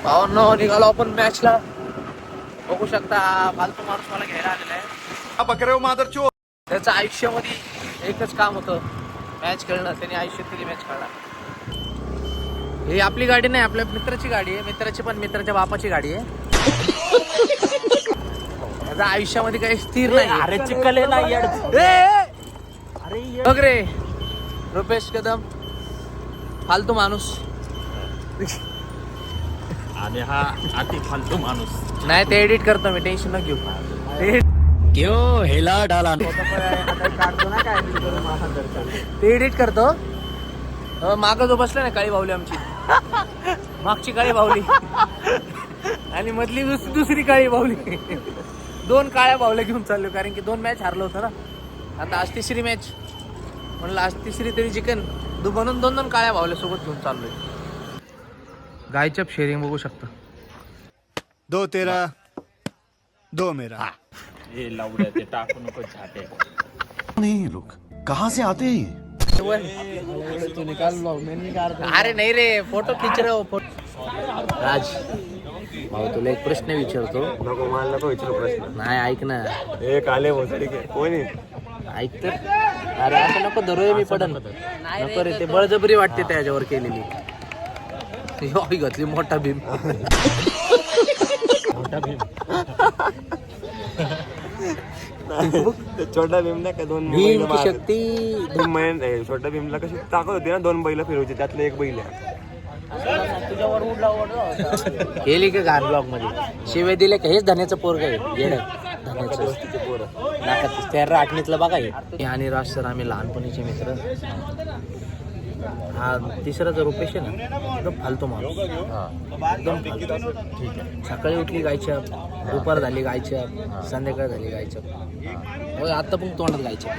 भावांनो निघालो आपण मॅचला. बघू शकता फालतू माणूस मला घ्यायला आलेला आहे. त्याचं आयुष्यामध्ये एकच काम होतं, मॅच खेळणं. त्याने आयुष्यातली मॅच खेळणार. ही आपली गाडी नाही, आपल्या मित्राची गाडी आहे. मित्राची पण मित्राच्या बापाची गाडी आहे. त्याच्या आयुष्यामध्ये काही स्थिर नाही. अरे चिकले नाही बघ रे रुपेश कदम, फालतू माणूस. आणि हा अति फालतू माणूस. नाही ते एडिट करतो मी, टेन्शन न घेऊ. क्यों हेला डाला ते एडिट करतो. मागं जो बसला ना काळी बाहुली आमची, मागची काळी बाहुली आणि मधली दुसरी काळी बाहुली. 2 काळ्या बाहुल्या घेऊन चाललो, कारण की 2 मॅच हारलो होतो ना. आता आज तिसरी मॅच, म्हणलं आज तिसरी तरी चिकन म्हणून 2 काळ्या बाहुल्या सोबत घेऊन चाललोय. गायचप शेअरिंग बघू शकता. 2 तेरा 2 मेरा. हे लावड्या ते टाकू नको झाटे. नहीं लोग कहाँ से आते हैं? अरे नाही रे, फोटो खिच रे हो. राज भाऊ तुला एक प्रश्न विचारतो. नको मला नको विचारू प्रश्न. नाही ऐक ना, हे काले भोसडी कोणी ऐक तर. अरे असं नको धरूया, मी पडन नको रे. ते बळजबरी वाटते त्याच्यावर केलेली. हॉबी घातली मोठा भीम. मोठा भीम. छोटा भीम नाही का 2 भीम की शक्ती. छोटा भीमला कशी ताकद होती ना, 2 बैल फिरवची, त्यातलं एक बैल आहे. केली का घाण ब्लॉग मध्ये शिवे दिले का? हेच धन्याचं पोरग आहे, धन्याचं नाकात त्या आठणीतलं बघा हे. आणि राज सर आम्ही लहानपणीचे मित्र. हा तिसरा जो रुपेश आहे ना, एकदम फालतू माणूस. एकदम फालतू. ठीक आहे. सकाळी उठली गायच्या, दुपार झाली गायच्या, संध्याकाळ झाली गायच्या. आता पण तोंडात गायच्या.